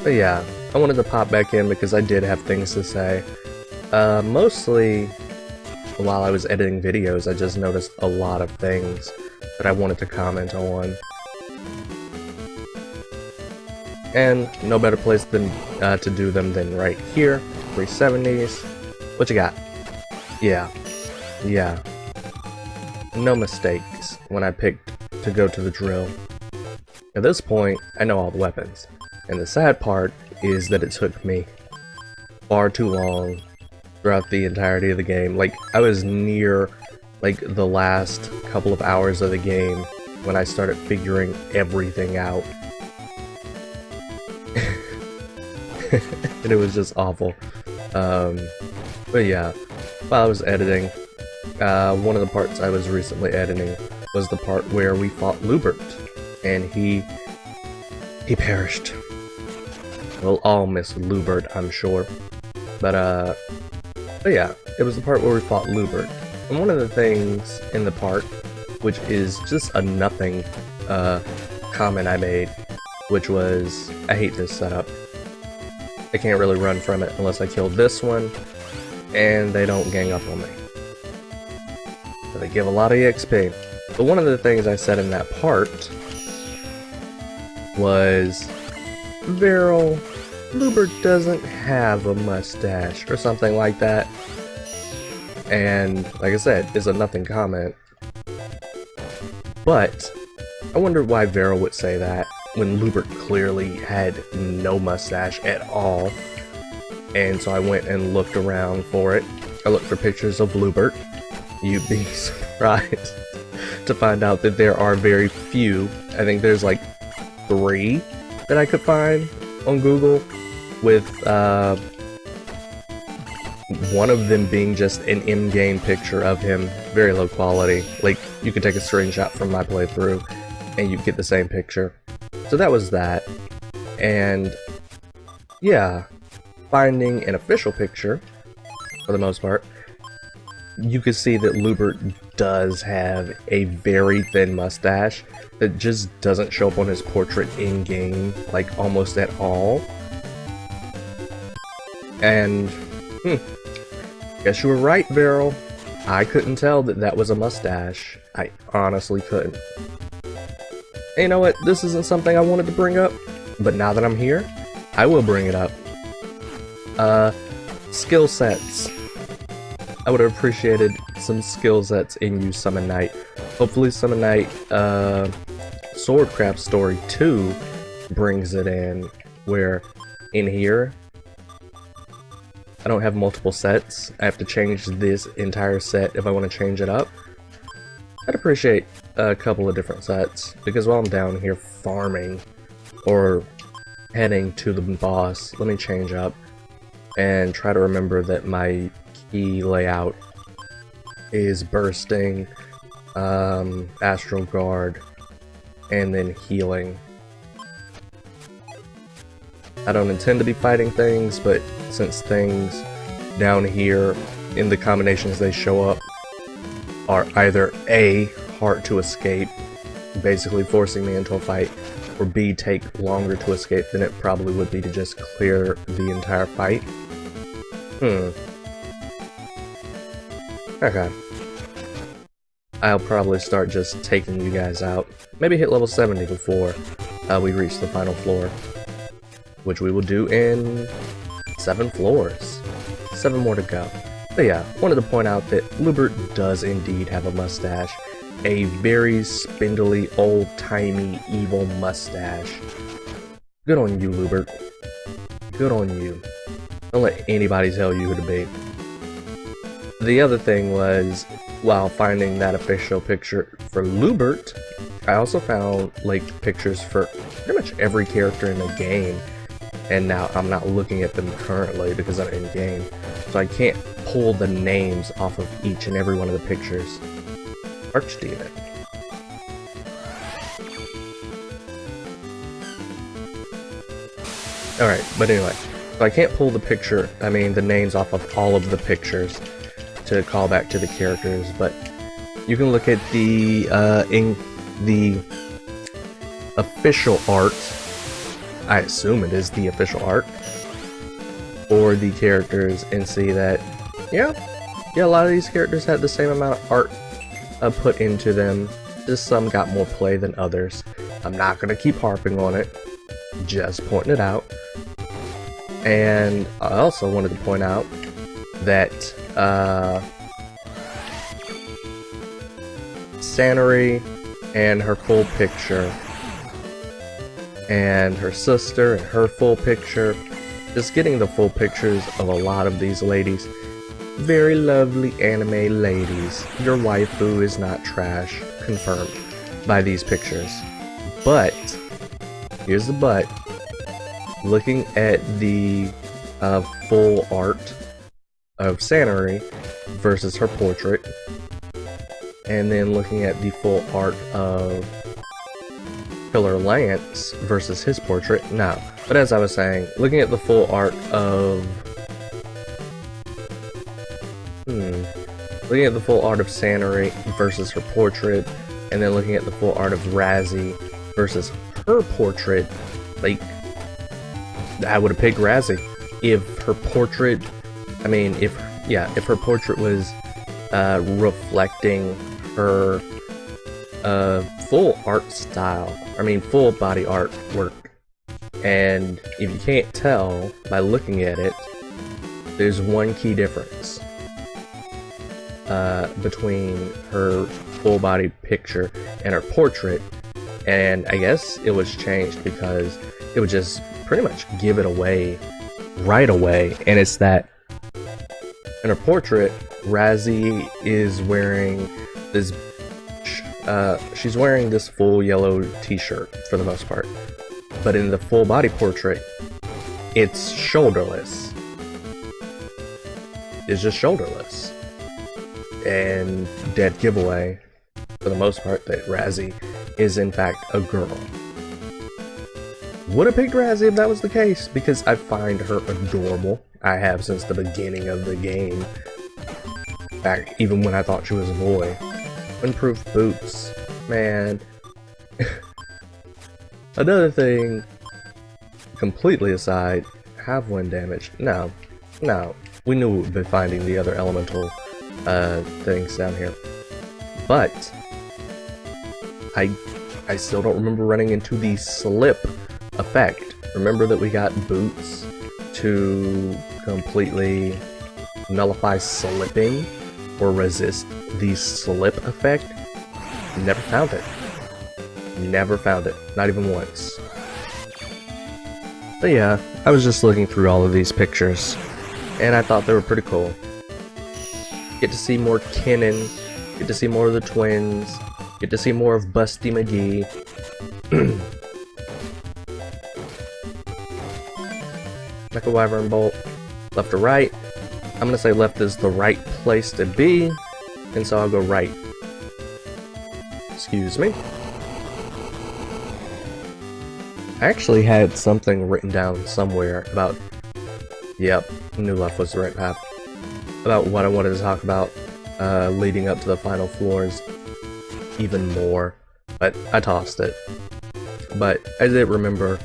But yeah, I wanted to pop back in because I did have things to say. Mostly while I was editing videos, I just noticed a lot of things that I wanted to comment on. And no better place than to do them than right here. 370s. What you got? Yeah. No mistakes when I picked to go to the drill. At this point, I know all the weapons. And the sad part is that it took me far too long throughout the entirety of the game. Like, I was near, like, the last couple of hours of the game when I started figuring everything out. And it was just awful. But yeah, while I was editing, one of the parts I was recently editing was the part where we fought Lubert, and he perished. We'll all miss Lubert, I'm sure. But yeah, it was the part where we fought Lubert. And one of the things in the part, which is just a nothing comment I made, which was, I hate this setup. I can't really run from it unless I kill this one, and they don't gang up on me. So they give a lot of EXP. But one of the things I said in that part was, Viral, Lubert doesn't have a mustache, or something like that. And, like I said, it's a nothing comment. But, I wonder why Viral would say that, when Lubert clearly had no mustache at all. And so I went and looked around for it. I looked for pictures of Lubert. You'd be surprised to find out that there are very few. I think there's like 3 that I could find on Google, with one of them being just an in-game picture of him, very low quality. Like, you could take a screenshot from my playthrough and you get the same picture. So that was that. And yeah, finding an official picture, for the most part, you could see that Lubert does have a very thin mustache that just doesn't show up on his portrait in-game, like, almost at all. And, guess you were right, Viral. I couldn't tell that that was a mustache. I honestly couldn't. And you know what? This isn't something I wanted to bring up, but now that I'm here, I will bring it up. Skill sets. I would have appreciated some skill sets in you, Summon Knight. Hopefully Summon Knight, Swordcraft Story 2 brings it in, where in here, I don't have multiple sets. I have to change this entire set if I want to change it up. I'd appreciate a couple of different sets, because while I'm down here farming, or heading to the boss, let me change up and try to remember that my key layout is bursting, Astral Guard, and then healing. I don't intend to be fighting things, but since things down here in the combinations they show up are either A, hard to escape, basically forcing me into a fight, or B, take longer to escape than it probably would be to just clear the entire fight. Okay. I'll probably start just taking you guys out. Maybe hit level 70 before we reach the final floor, which we will do in 7 floors. 7 more to go. But yeah, wanted to point out that Lubert does indeed have a mustache. A very spindly, old-timey, evil mustache. Good on you, Lubert. Good on you. Don't let anybody tell you who to be. The other thing was, while finding that official picture for Lubert, I also found, like, pictures for pretty much every character in the game. And now I'm not looking at them currently because I'm in-game. So I can't pull the names off of each and every one of the pictures. Archdemon. Alright, but anyway. So I can't pull the picture, I mean the names off of all of the pictures to call back to the characters, but you can look at the official art. I assume it is the official art for the characters and see that, yeah, a lot of these characters had the same amount of art put into them. Just some got more play than others. I'm not gonna keep harping on it, just pointing it out. And I also wanted to point out that Sanary and her full picture, and her sister and her full picture, just getting the full pictures of a lot of these ladies. Very lovely anime ladies. Your waifu is not trash, confirmed by these pictures. But, here's the but, looking at the full art of Sanary versus her portrait, and then looking at the full art of Killer Lance versus his portrait, no. But as I was saying, looking at the full art of looking at the full art of Sanary versus her portrait, and then looking at the full art of Razzie versus her portrait, like, I would have picked Razzie if her portrait, I mean, if her portrait was reflecting her full art style, I mean full body artwork. And if you can't tell by looking at it, there's one key difference between her full body picture and her portrait, and I guess it was changed because it would just pretty much give it away right away, and it's that in her portrait, Razzie is wearing this she's wearing this full yellow t-shirt for the most part, but in the full body portrait, it's shoulderless. It's just shoulderless. And dead giveaway, for the most part, that Razzie is in fact a girl. Would have picked Razzie if that was the case, because I find her adorable. I have since the beginning of the game. Back even when I thought she was a boy. Improved boots. Man. Another thing, completely aside, have wind damage. No. We knew we would be finding the other elemental things down here. But I still don't remember running into the slip effect. Remember that we got boots to completely nullify slipping or resist the slip effect? Never found it. Never found it. Not even once. But yeah, I was just looking through all of these pictures, and I thought they were pretty cool. Get to see more Kennen, get to see more of the twins, get to see more of Busty McGee. Mecha Wyvern Bolt, left or right? I'm gonna say left is the right place to be, and so I'll go right. Excuse me. I actually had something written down somewhere about, yep, knew left was the right path, about what I wanted to talk about leading up to the final floors even more, but I tossed it. But I did remember,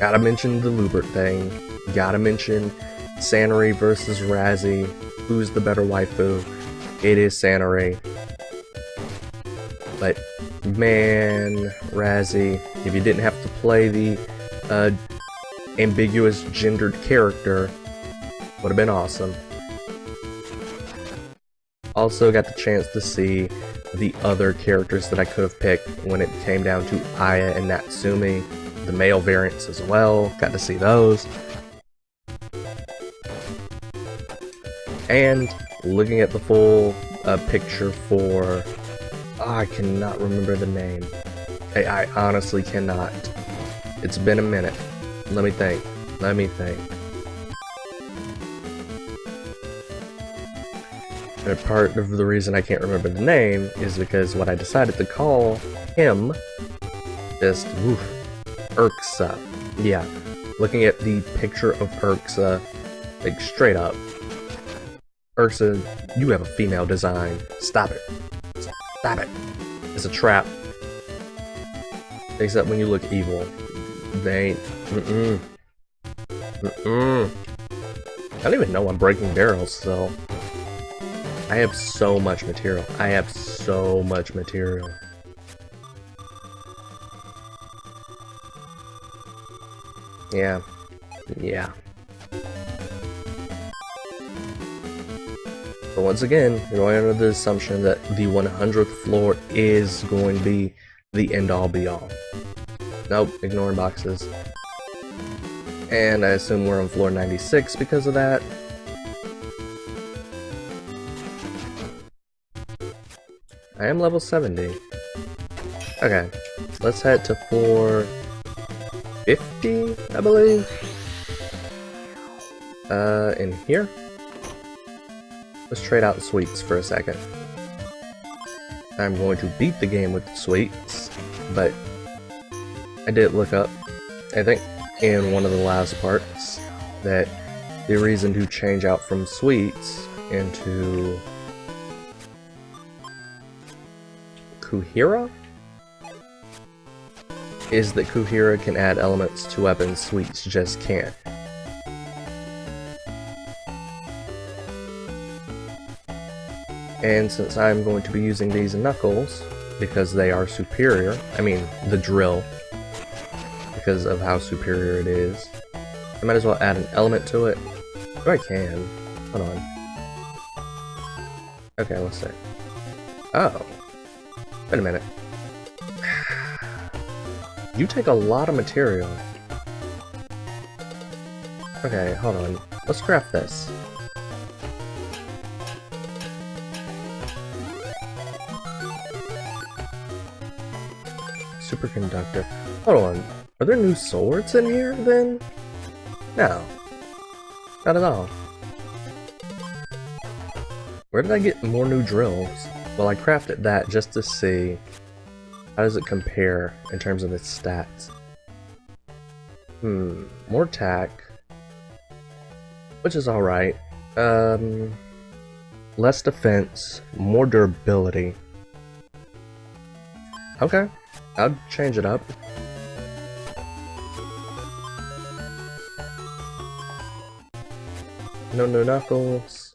gotta mention the Lubert thing, gotta mention Sanary versus Razzie, who's the better waifu? It is Sanary. But man, Razzie, if you didn't have to play the ambiguous gendered character, would have been awesome. Also got the chance to see the other characters that I could have picked when it came down to Aya and Natsumi, the male variants as well, got to see those. And looking at the full picture for, I cannot remember the name. I honestly cannot. It's been a minute. Let me think. And part of the reason I can't remember the name is because what I decided to call him just, Urksa. Yeah. Looking at the picture of Ursa, like straight up. Ursa, you have a female design. Stop it. Stop it. It's a trap. Except when you look evil. They ain't. I don't even know I'm breaking barrels, so. I have so much material. I have so much material. Yeah. Yeah. But once again, you're going under the assumption that the 100th floor is going to be the end-all be-all. Nope, ignoring boxes. And I assume we're on floor 96 because of that. I am level 70. Okay, let's head to floor 50, I believe. In here? Let's trade out sweets for a second. I'm going to beat the game with sweets, but I did look up, I think, in one of the last parts, that the reason to change out from sweets into Kuhira is that Kuhira can add elements to weapons sweets just can't. And since I'm going to be using these knuckles, because they are superior, I mean the drill, because of how superior it is, I might as well add an element to it. Oh, I can. Hold on. Okay, let's see. Oh. Wait a minute. You take a lot of material. Okay, hold on. Let's craft this. Superconductor. Hold on. Are there new swords in here, then? No. Not at all. Where did I get more new drills? Well, I crafted that just to see how does it compare in terms of its stats. More attack, which is alright. Less defense, more durability. Okay, I'll change it up. No new knuckles.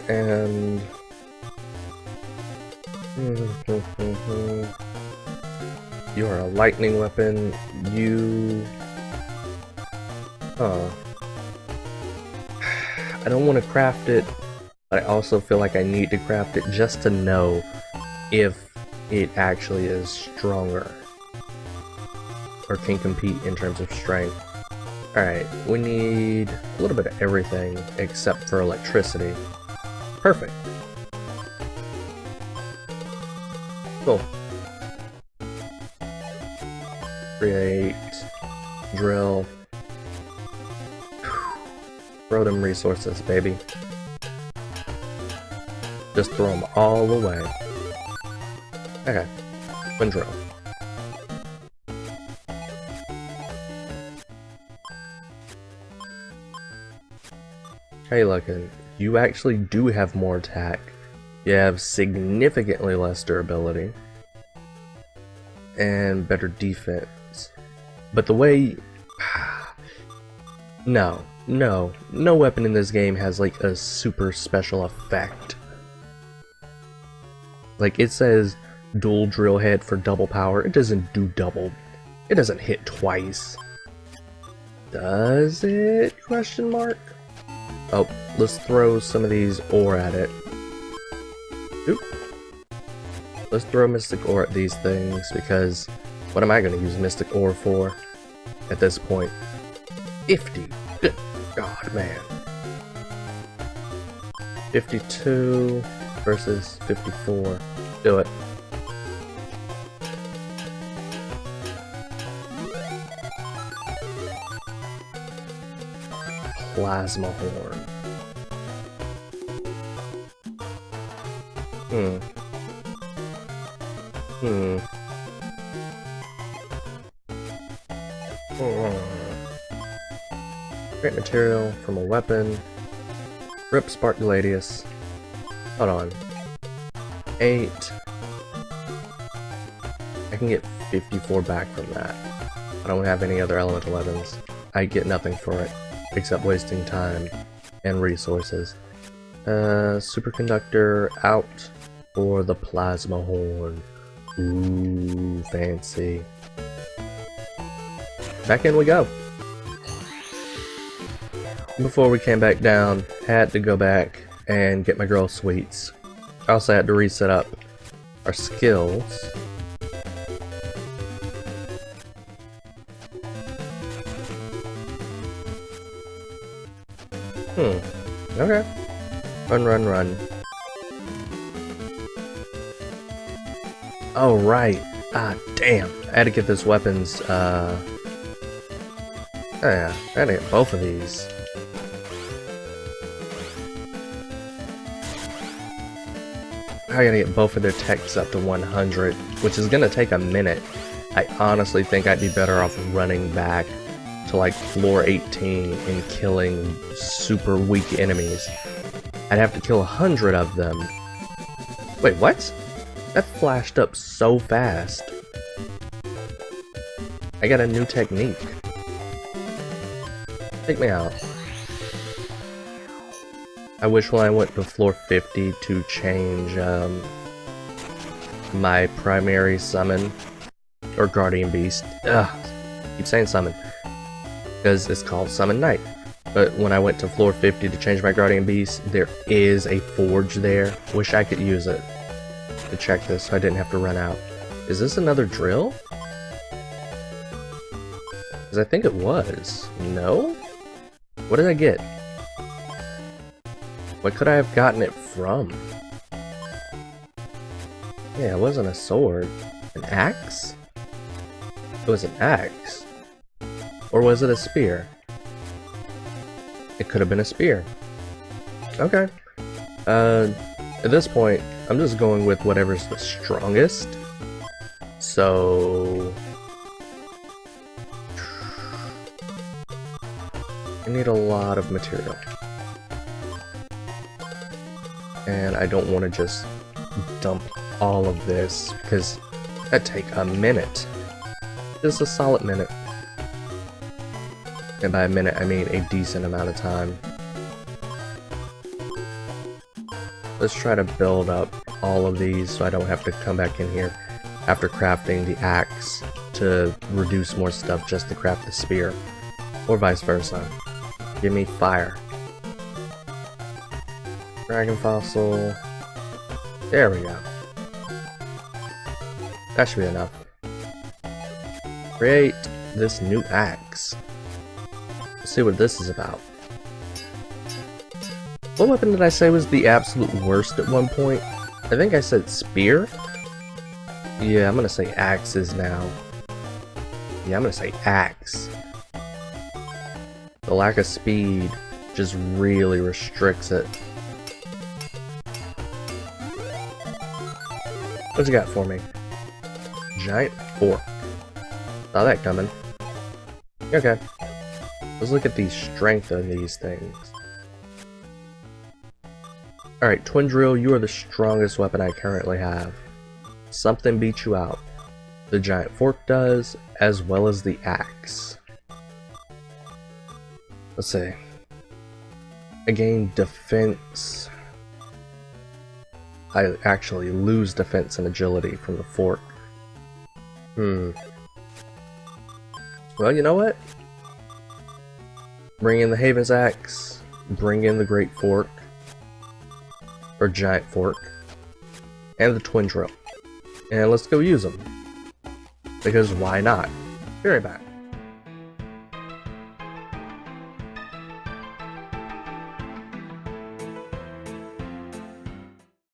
And you are a lightning weapon. You I don't want to craft it, but I also feel like I need to craft it just to know if it actually is stronger or can compete in terms of strength. Alright, we need a little bit of everything except for electricity. Perfect. Cool. Create. Drill. Throw them resources, baby. Just throw them all away. Okay. One drill. Hey, looking. You actually do have more attack. You have significantly less durability. And better defense. But the way... No weapon in this game has like a super special effect. Like it says dual drill head for double power. It doesn't do double. It doesn't hit twice. Does it? Question mark. Oh, let's throw some of these ore at it. Oop. Let's throw mystic ore at these things because what am I going to use mystic ore for at this point? 50. Good God, man. 52 versus 54. Do it. Plasma horn. Great material from a weapon. Rip Spark Gladius. Hold on. 8. I can get 54 back from that. I don't have any other elemental weapons. I get nothing for it, except wasting time and resources. Superconductor out for the Plasma Horn. Ooh, fancy. Back in we go. Before we came back down, had to go back and get my girl sweets. I also had to reset up our skills. Okay. Run, run, run. Oh, right. Ah, damn. I had to get this weapons, oh yeah, I had to get both of these. I gotta get both of their techs up to 100, which is gonna take a minute. I honestly think I'd be better off running back to like floor 18 and killing super weak enemies. I'd have to kill 100 of them. Wait, what? That flashed up so fast. I got a new technique. Take me out. I wish when I went to floor 50 to change my primary summon or guardian beast. Ugh, keep saying summon because it's called Summon Knight. But when I went to floor 50 to change my guardian beast, there is a forge there. Wish I could use it to check this so I didn't have to run out. Is this another drill? Because I think it was. No? What did I get? What could I have gotten it from? Yeah, it wasn't a sword. An axe? It was an axe. Or was it a spear? It could have been a spear. Okay. At this point, I'm just going with whatever's the strongest. So... I need a lot of material. And I don't want to just dump all of this, because that'd take a minute. Just a solid minute. And by a minute, I mean a decent amount of time. Let's try to build up all of these so I don't have to come back in here after crafting the axe to reduce more stuff just to craft the spear. Or vice versa. Give me fire. Dragon fossil. There we go. That should be enough. Create this new axe. Let's see what this is about. What weapon did I say was the absolute worst at one point? I think I said spear? Yeah, I'm gonna say axes now. Yeah, I'm gonna say axe. The lack of speed just really restricts it. What you got for me? Giant fork. Saw that coming. Okay. Let's look at the strength of these things. Alright, Twin Drill, you are the strongest weapon I currently have. Something beats you out. The giant fork does, as well as the axe. Let's see. I gain defense. I actually lose defense and agility from the fork. Well, you know what? Bring in the Haven's Axe. Bring in the Great Fork. Or Giant Fork. And the Twin Drill. And let's go use them. Because why not? Be right back.